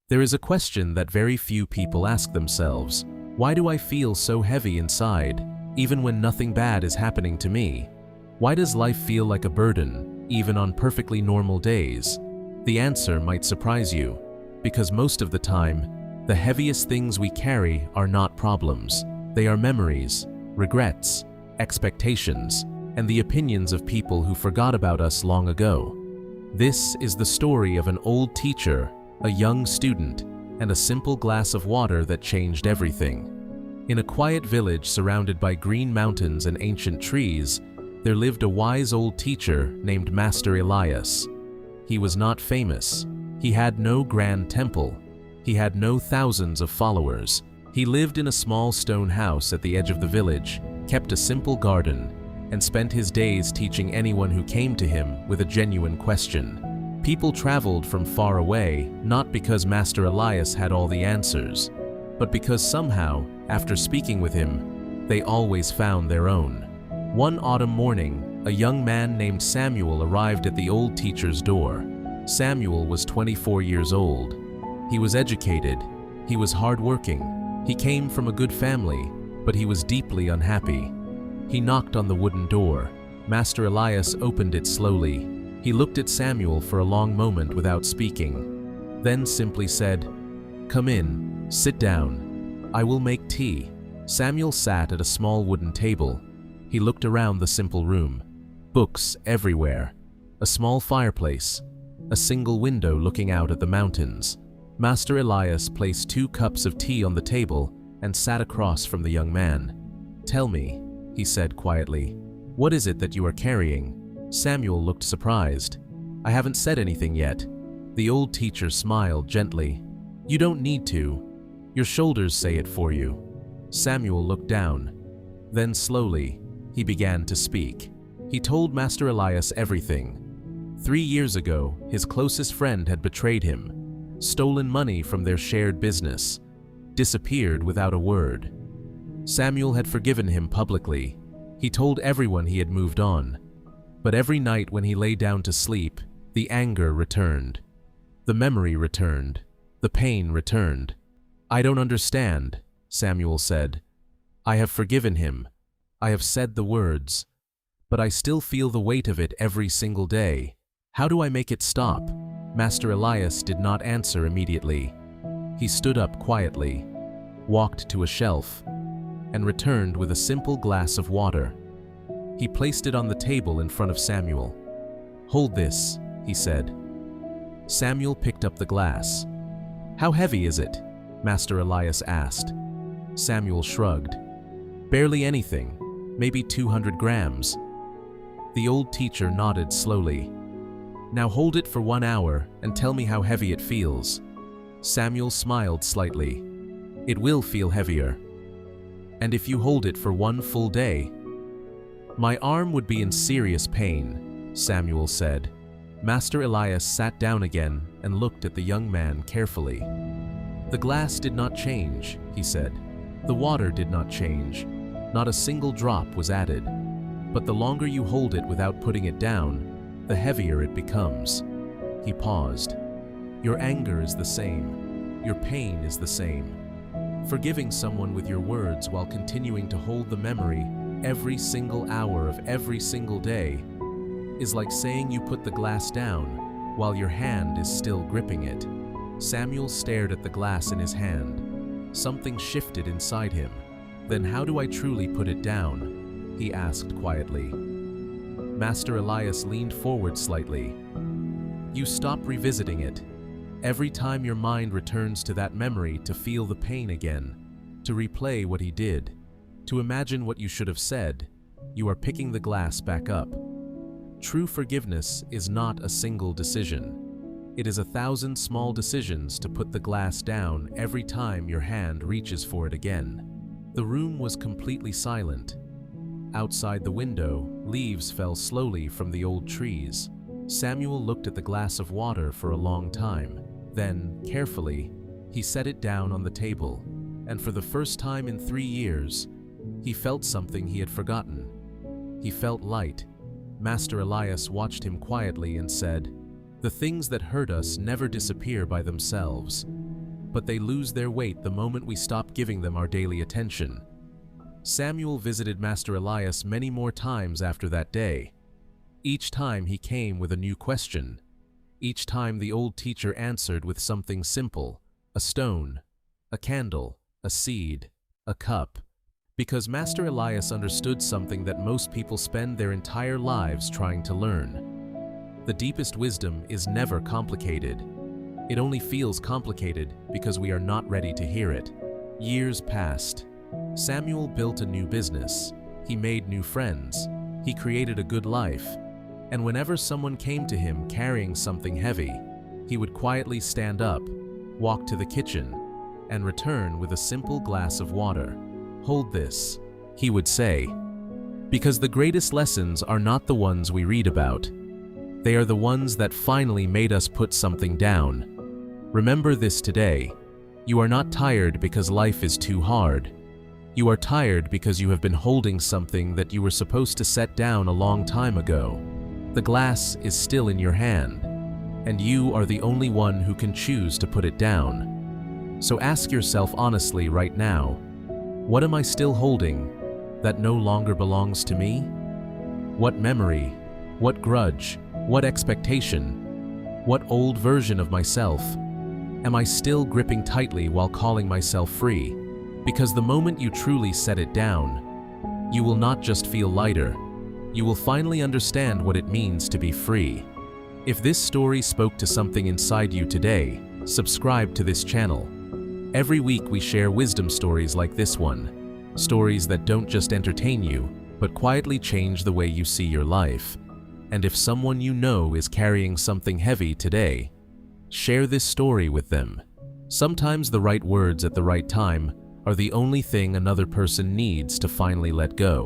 There is a question that very few people ask themselves. Why do I feel so heavy inside, even when nothing bad is happening to me? Why does life feel like a burden, even on perfectly normal days? The answer might surprise you, because most of the time, the heaviest things we carry are not problems. They are memories, regrets, expectations, and the opinions of people who forgot about us long ago. This is the story of an old teacher, a young student, and a simple glass of water that changed everything. In a quiet village surrounded by green mountains and ancient trees, there lived a wise old teacher named Master Elias. He was not famous. He had no grand temple. He had no thousands of followers. He lived in a small stone house at the edge of the village, kept a simple garden, and spent his days teaching anyone who came to him with a genuine question. People traveled from far away, not because Master Elias had all the answers, but because somehow, after speaking with him, they always found their own. One autumn morning, a young man named Samuel arrived at the old teacher's door. Samuel was 24 years old. He was educated. He was hardworking. He came from a good family, but he was deeply unhappy. He knocked on the wooden door. Master Elias opened it slowly. He looked at Samuel for a long moment without speaking, then simply said, "Come in, sit down. I will make tea." Samuel sat at a small wooden table. He looked around the simple room. Books everywhere. A small fireplace. A single window looking out at the mountains. Master Elias placed 2 cups of tea on the table and sat across from the young man. "Tell me," he said quietly, "what is it that you are carrying?" Samuel looked surprised. "I haven't said anything yet." The old teacher smiled gently. "You don't need to. Your shoulders say it for you." Samuel looked down. Then slowly, he began to speak. He told Master Elias everything. 3 years ago, his closest friend had betrayed him, stolen money from their shared business, disappeared without a word. Samuel had forgiven him publicly. He told everyone he had moved on. But every night when he lay down to sleep, the anger returned. The memory returned. The pain returned. "I don't understand," Samuel said. "I have forgiven him. I have said the words. But I still feel the weight of it every single day. How do I make it stop?" Master Elias did not answer immediately. He stood up quietly, walked to a shelf, and returned with a simple glass of water. He placed it on the table in front of Samuel. "Hold this," he said. Samuel picked up the glass. "How heavy is it?" Master Elias asked. Samuel shrugged. "Barely anything, maybe 200 grams. The old teacher nodded slowly. "Now hold it for 1 hour and tell me how heavy it feels." Samuel smiled slightly. "It will feel heavier. And if you hold it for 1 full day?" "My arm would be in serious pain," Samuel said. Master Elias sat down again and looked at the young man carefully. "The glass did not change," he said. "The water did not change. Not a single drop was added. But the longer you hold it without putting it down, the heavier it becomes." He paused. "Your anger is the same. Your pain is the same. Forgiving someone with your words while continuing to hold the memory every single hour of every single day is like saying you put the glass down while your hand is still gripping it." Samuel stared at the glass in his hand. Something shifted inside him. "Then how do I truly put it down?" he asked quietly. Master Elias leaned forward slightly. "You stop revisiting it. Every time your mind returns to that memory to feel the pain again, to replay what he did, to imagine what you should have said, you are picking the glass back up. True forgiveness is not a single decision. It is 1,000 small decisions to put the glass down every time your hand reaches for it again." The room was completely silent. Outside the window, leaves fell slowly from the old trees. Samuel looked at the glass of water for a long time. Then, carefully, he set it down on the table, and for the first time in 3 years, he felt something he had forgotten. He felt light. Master Elias watched him quietly and said, "The things that hurt us never disappear by themselves. but they lose their weight the moment we stop giving them our daily attention. Samuel visited Master Elias many more times after that day. Each time he came with a new question. Each time the old teacher answered with something simple: a stone, a candle, a seed, a cup. Because Master Elias understood something that most people spend their entire lives trying to learn. The deepest wisdom is never complicated. It only feels complicated because we are not ready to hear it. Years passed. Samuel built a new business. He made new friends. He created a good life. And whenever someone came to him carrying something heavy, he would quietly stand up, walk to the kitchen, and return with a simple glass of water. "Hold this," he would say, because the greatest lessons are not the ones we read about. They are the ones that finally made us put something down. Remember this today. You are not tired because life is too hard. You are tired because you have been holding something that you were supposed to set down a long time ago. The glass is still in your hand, and you are the only one who can choose to put it down. So ask yourself honestly right now, what am I still holding that no longer belongs to me? What memory, what grudge, what expectation, what old version of myself am I still gripping tightly while calling myself free? Because the moment you truly set it down, you will not just feel lighter, you will finally understand what it means to be free. If this story spoke to something inside you today, subscribe to this channel. Every week we share wisdom stories like this one, stories that don't just entertain you, but quietly change the way you see your life. And if someone you know is carrying something heavy today, share this story with them. Sometimes the right words at the right time are the only thing another person needs to finally let go.